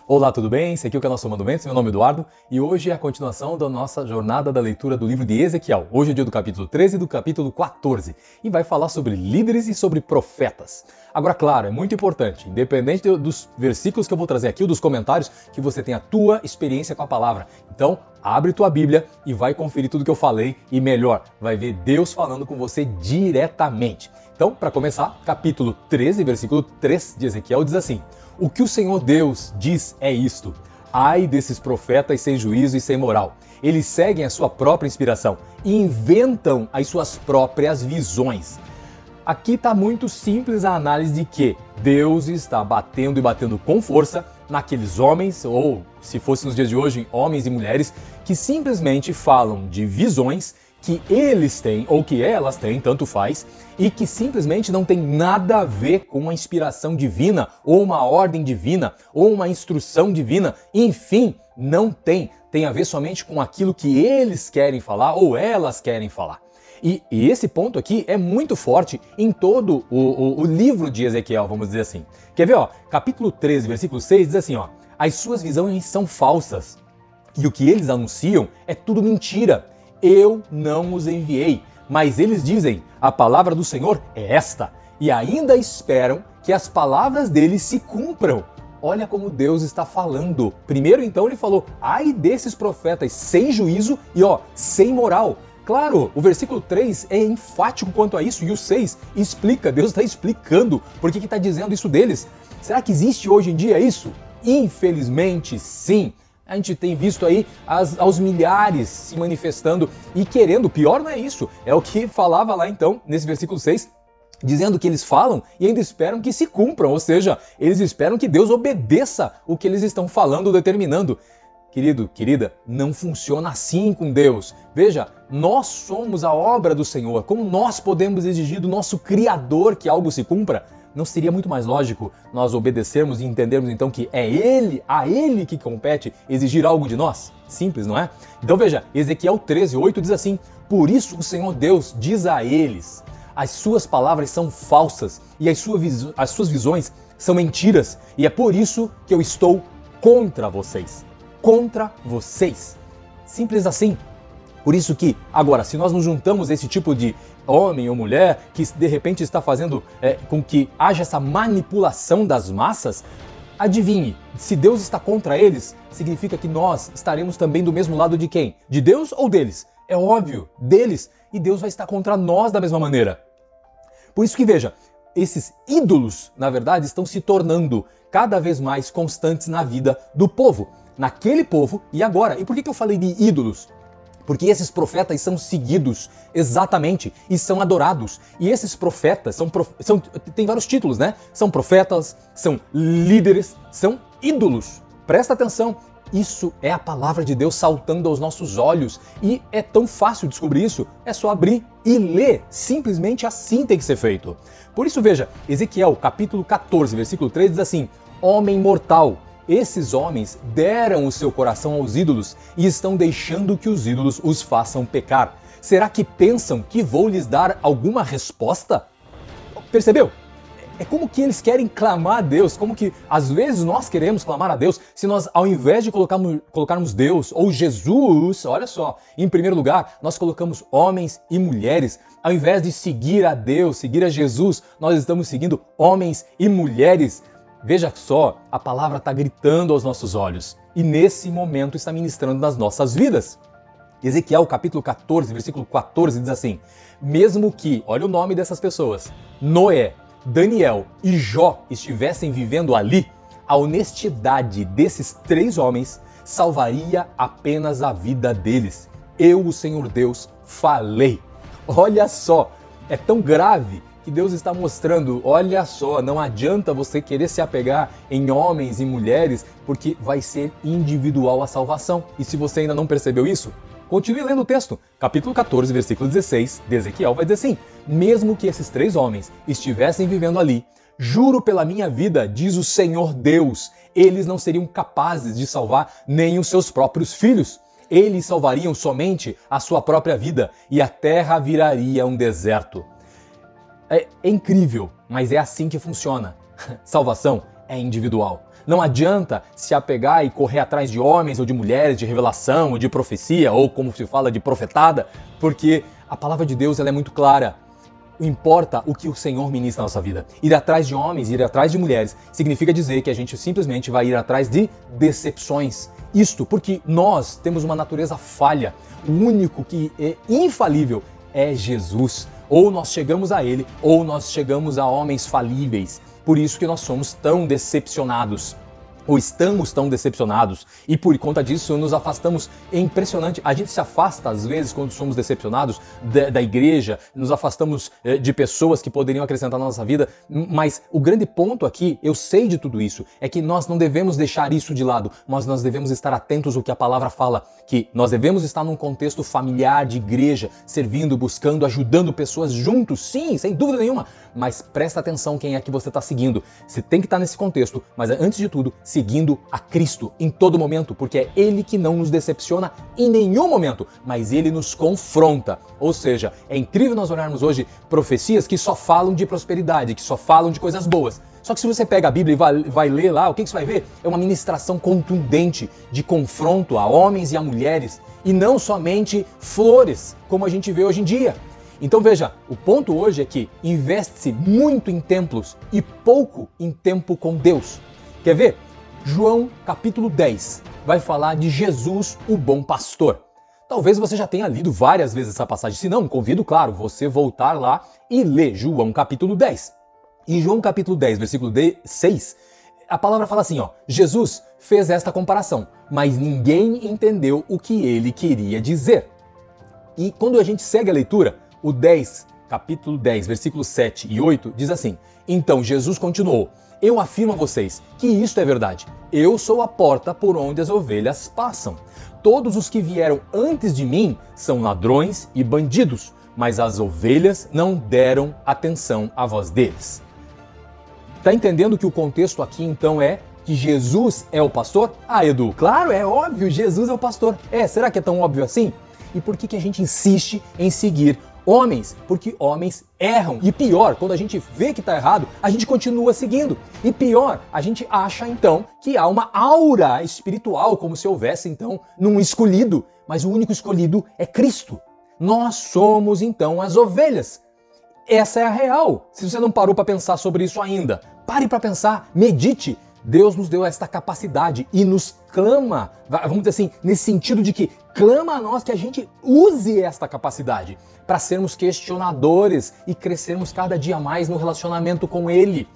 Olá, tudo bem? Esse aqui é o canal Somando Ventos, meu nome é Eduardo e hoje é a continuação da nossa jornada da leitura do livro de Ezequiel. Hoje é o dia do capítulo 13 e do capítulo 14 e vai falar sobre líderes e sobre profetas. Agora, claro, é muito importante, independente dos versículos que eu vou trazer aqui ou dos comentários, que você tenha a tua experiência com a palavra. Então, abre tua Bíblia e vai conferir tudo que eu falei e melhor, vai ver Deus falando com você diretamente. Então, para começar, capítulo 13, versículo 3 de Ezequiel diz assim: o que o Senhor Deus diz é isto: ai desses profetas sem juízo e sem moral. Eles seguem a sua própria inspiração e inventam as suas próprias visões. Aqui está muito simples a análise de que Deus está batendo e batendo com força naqueles homens, ou se fosse nos dias de hoje, homens e mulheres, que simplesmente falam de visões que eles têm, ou que elas têm, tanto faz, e que simplesmente não tem nada a ver com uma inspiração divina, ou uma ordem divina, ou uma instrução divina, enfim, não tem. Tem a ver somente com aquilo que eles querem falar, ou elas querem falar. E esse ponto aqui é muito forte em todo o livro de Ezequiel, vamos dizer assim. Quer ver, ó? Capítulo 13, versículo 6 diz assim, ó: as suas visões são falsas, e o que eles anunciam é tudo mentira. Eu não os enviei, mas eles dizem, a palavra do Senhor é esta, e ainda esperam que as palavras deles se cumpram. Olha como Deus está falando. Primeiro, então, ele falou, ai desses profetas sem juízo e, sem moral. Claro, o versículo 3 é enfático quanto a isso, e o 6 explica, Deus está explicando por que está dizendo isso deles. Será que existe hoje em dia isso? Infelizmente, sim. A gente tem visto aí aos milhares se manifestando e querendo, pior não é isso, é o que falava lá então, nesse versículo 6, dizendo que eles falam e ainda esperam que se cumpram, ou seja, eles esperam que Deus obedeça o que eles estão falando ou determinando. Querido, querida, não funciona assim com Deus. Veja, nós somos a obra do Senhor, como nós podemos exigir do nosso Criador que algo se cumpra? Não seria muito mais lógico nós obedecermos e entendermos então que é a Ele que compete exigir algo de nós? Simples, não é? Então veja, Ezequiel 13:8 diz assim: por isso o Senhor Deus diz a eles, as suas palavras são falsas e as suas visões são mentiras, e é por isso que eu estou contra vocês. Contra vocês. Simples assim. Por isso que, agora, se nós nos juntamos a esse tipo de homem ou mulher que de repente está fazendo com que haja essa manipulação das massas, adivinhe, se Deus está contra eles, significa que nós estaremos também do mesmo lado de quem? De Deus ou deles? É óbvio, deles. E Deus vai estar contra nós da mesma maneira. Por isso que, veja, esses ídolos, na verdade, estão se tornando cada vez mais constantes na vida do povo. Naquele povo e agora. E por que eu falei de ídolos? Porque esses profetas são seguidos, exatamente, e são adorados. E esses profetas tem vários títulos, né? São profetas, são líderes, são ídolos. Presta atenção, isso é a palavra de Deus saltando aos nossos olhos. E é tão fácil descobrir isso, é só abrir e ler. Simplesmente assim tem que ser feito. Por isso, veja, Ezequiel, capítulo 14, versículo 3, diz assim: homem mortal, esses homens deram o seu coração aos ídolos e estão deixando que os ídolos os façam pecar. Será que pensam que vou lhes dar alguma resposta? Percebeu? É como que eles querem clamar a Deus, como que às vezes nós queremos clamar a Deus, se nós ao invés de colocarmos Deus ou Jesus, olha só, em primeiro lugar, nós colocamos homens e mulheres. Ao invés de seguir a Deus, seguir a Jesus, nós estamos seguindo homens e mulheres. Veja só, a palavra está gritando aos nossos olhos e nesse momento está ministrando nas nossas vidas. Ezequiel capítulo 14, versículo 14 diz assim: mesmo que, olha o nome dessas pessoas, Noé, Daniel e Jó estivessem vivendo ali, a honestidade desses três homens salvaria apenas a vida deles. Eu, o Senhor Deus, falei. Olha só, é tão grave que Deus está mostrando, olha só, não adianta você querer se apegar em homens e mulheres, porque vai ser individual a salvação. E se você ainda não percebeu isso, continue lendo o texto. Capítulo 14, versículo 16 de Ezequiel vai dizer assim: mesmo que esses três homens estivessem vivendo ali, juro pela minha vida, diz o Senhor Deus, eles não seriam capazes de salvar nem os seus próprios filhos. Eles salvariam somente a sua própria vida e a terra viraria um deserto. É incrível, mas é assim que funciona. Salvação é individual. Não adianta se apegar e correr atrás de homens ou de mulheres, de revelação ou de profecia, ou como se fala, de profetada, porque a palavra de Deus ela é muito clara. Importa o que o Senhor ministra na nossa vida. Ir atrás de homens, ir atrás de mulheres, significa dizer que a gente simplesmente vai ir atrás de decepções. Isto porque nós temos uma natureza falha. O único que é infalível é Jesus. Ou nós chegamos a Ele, ou nós chegamos a homens falíveis. Por isso que nós somos tão decepcionados. Ou estamos tão decepcionados, e por conta disso nos afastamos. É impressionante, a gente se afasta às vezes quando somos decepcionados da igreja, nos afastamos de pessoas que poderiam acrescentar na nossa vida, mas o grande ponto aqui, eu sei de tudo isso, é que nós não devemos deixar isso de lado, mas nós devemos estar atentos ao que a palavra fala, que nós devemos estar num contexto familiar, de igreja, servindo, buscando, ajudando pessoas juntos, sim, sem dúvida nenhuma, mas presta atenção quem é que você está seguindo. Você tem que estar nesse contexto, mas antes de tudo, seguindo a Cristo em todo momento, porque é Ele que não nos decepciona em nenhum momento, mas Ele nos confronta. Ou seja, é incrível nós olharmos hoje profecias que só falam de prosperidade, que só falam de coisas boas. Só que se você pega a Bíblia e vai ler lá, o que você vai ver? É uma ministração contundente de confronto a homens e a mulheres, e não somente flores, como a gente vê hoje em dia. Então veja, o ponto hoje é que investe-se muito em templos e pouco em tempo com Deus. Quer ver? João capítulo 10 vai falar de Jesus, o bom pastor. Talvez você já tenha lido várias vezes essa passagem, se não, convido, claro, você voltar lá e ler João capítulo 10. Em João capítulo 10, versículo 6, a palavra fala assim, ó, Jesus fez esta comparação, mas ninguém entendeu o que ele queria dizer. E quando a gente segue a leitura, o 10, capítulo 10, versículos 7 e 8, diz assim, então Jesus continuou, eu afirmo a vocês que isto é verdade. Eu sou a porta por onde as ovelhas passam. Todos os que vieram antes de mim são ladrões e bandidos, mas as ovelhas não deram atenção à voz deles. Tá entendendo que o contexto aqui então é que Jesus é o pastor? Ah, Edu, claro, é óbvio, Jesus é o pastor. Será que é tão óbvio assim? E por que a gente insiste em seguir homens? Porque homens erram. E pior, quando a gente vê que está errado, a gente continua seguindo. E pior, a gente acha então que há uma aura espiritual, como se houvesse então num escolhido. Mas o único escolhido é Cristo. Nós somos então as ovelhas. Essa é a real. Se você não parou para pensar sobre isso ainda, pare para pensar, medite. Deus nos deu esta capacidade e nos clama, vamos dizer assim, nesse sentido de que clama a nós que a gente use esta capacidade para sermos questionadores e crescermos cada dia mais no relacionamento com Ele.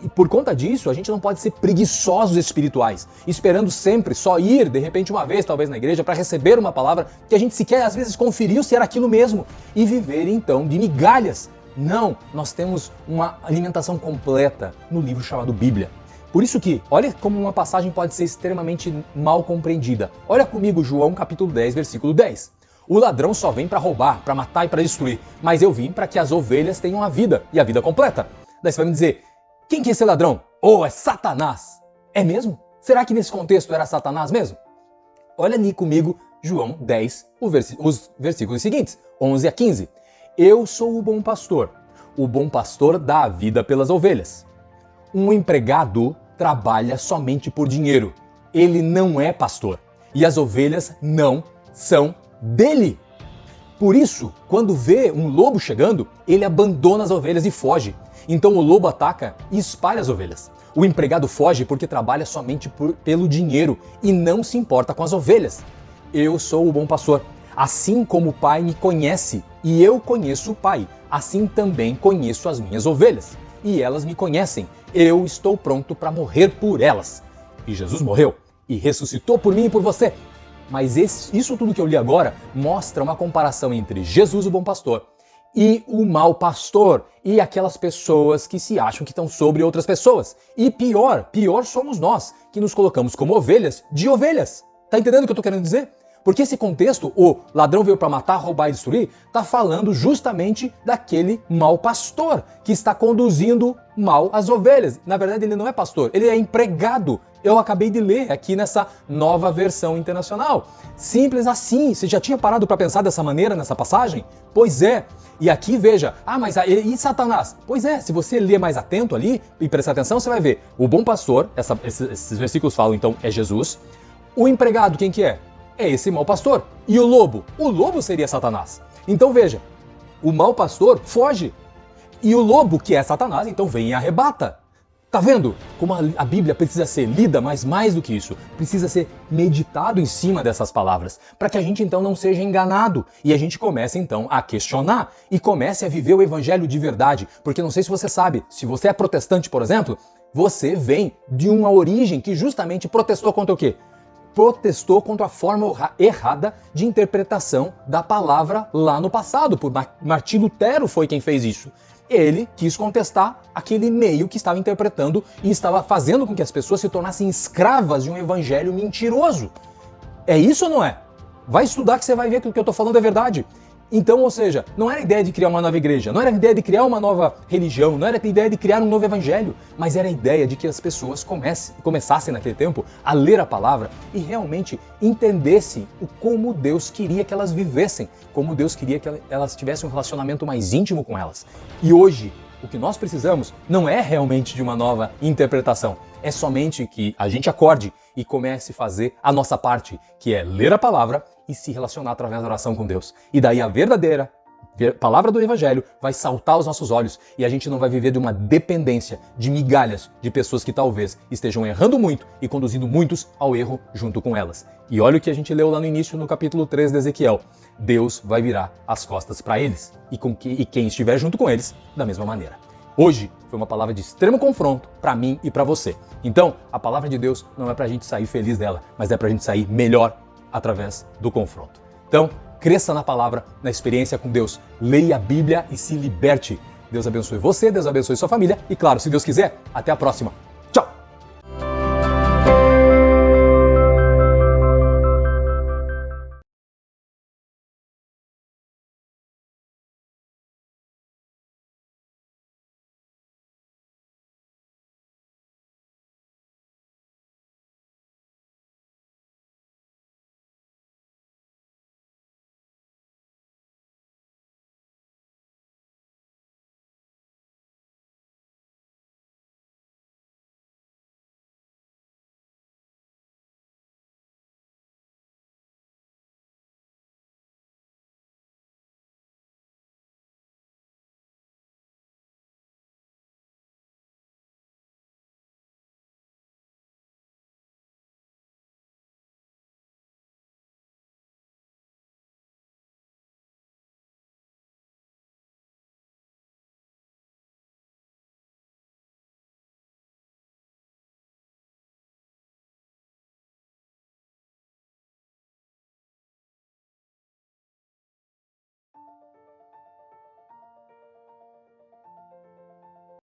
E por conta disso, a gente não pode ser preguiçosos espirituais, esperando sempre só ir, de repente, uma vez, talvez na igreja, para receber uma palavra que a gente sequer às vezes conferiu se era aquilo mesmo e viver então de migalhas. Não, nós temos uma alimentação completa no livro chamado Bíblia. Por isso que, olha como uma passagem pode ser extremamente mal compreendida. Olha comigo João capítulo 10, versículo 10. O ladrão só vem para roubar, para matar e para destruir, mas eu vim para que as ovelhas tenham a vida, e a vida completa. Daí você vai me dizer, quem que é esse ladrão? É Satanás. É mesmo? Será que nesse contexto era Satanás mesmo? Olha ali comigo João 10, os versículos seguintes, 11 a 15. Eu sou o bom pastor dá a vida pelas ovelhas. Um empregado trabalha somente por dinheiro. Ele não é pastor. E as ovelhas não são dele. Por isso, quando vê um lobo chegando, ele abandona as ovelhas e foge. Então o lobo ataca e espalha as ovelhas. O empregado foge porque trabalha somente pelo dinheiro e não se importa com as ovelhas. Eu sou o bom pastor. Assim como o Pai me conhece e eu conheço o Pai, assim também conheço as minhas ovelhas. E elas me conhecem. Eu estou pronto para morrer por elas. E Jesus morreu e ressuscitou por mim e por você. Mas isso tudo que eu li agora mostra uma comparação entre Jesus, o bom pastor, e o mau pastor, e aquelas pessoas que se acham que estão sobre outras pessoas. E pior somos nós, que nos colocamos como ovelhas de ovelhas. Tá entendendo o que eu estou querendo dizer? Porque esse contexto, o ladrão veio para matar, roubar e destruir, está falando justamente daquele mau pastor que está conduzindo mal as ovelhas. Na verdade, ele não é pastor, ele é empregado. Eu acabei de ler aqui nessa nova versão internacional. Simples assim. Você já tinha parado para pensar dessa maneira nessa passagem? Pois é. E aqui veja, mas e Satanás? Pois é, se você ler mais atento ali e prestar atenção, você vai ver. O bom pastor, esses versículos falam então, é Jesus. O empregado, quem que é? É esse mau pastor. E o lobo? O lobo seria Satanás. Então veja, o mau pastor foge. E o lobo, que é Satanás, então vem e arrebata. Tá vendo como a Bíblia precisa ser lida, mas mais do que isso, precisa ser meditado em cima dessas palavras, para que a gente então não seja enganado e a gente comece então a questionar e comece a viver o evangelho de verdade, porque não sei se você sabe, se você é protestante, por exemplo, você vem de uma origem que justamente protestou contra o quê? Protestou contra a forma errada de interpretação da palavra lá no passado. Por Martim Lutero foi quem fez isso. Ele quis contestar aquele meio que estava interpretando e estava fazendo com que as pessoas se tornassem escravas de um evangelho mentiroso. É isso ou não é? Vai estudar que você vai ver que o que eu estou falando é verdade. Então, ou seja, não era a ideia de criar uma nova igreja, não era a ideia de criar uma nova religião, não era a ideia de criar um novo evangelho, mas era a ideia de que as pessoas começassem naquele tempo a ler a palavra e realmente entendessem como Deus queria que elas vivessem, como Deus queria que elas tivessem um relacionamento mais íntimo com elas. E hoje, o que nós precisamos não é realmente de uma nova interpretação, é somente que a gente acorde e comece a fazer a nossa parte, que é ler a palavra e se relacionar através da oração com Deus. E daí a verdadeira palavra do Evangelho vai saltar aos nossos olhos e a gente não vai viver de uma dependência de migalhas de pessoas que talvez estejam errando muito e conduzindo muitos ao erro junto com elas. E olha o que a gente leu lá no início, no capítulo 3 de Ezequiel. Deus vai virar as costas para eles e quem estiver junto com eles da mesma maneira. Hoje foi uma palavra de extremo confronto para mim e para você. Então, a palavra de Deus não é para a gente sair feliz dela, mas é para a gente sair melhor através do confronto. Então, cresça na palavra, na experiência com Deus. Leia a Bíblia e se liberte. Deus abençoe você, Deus abençoe sua família e, claro, se Deus quiser, até a próxima.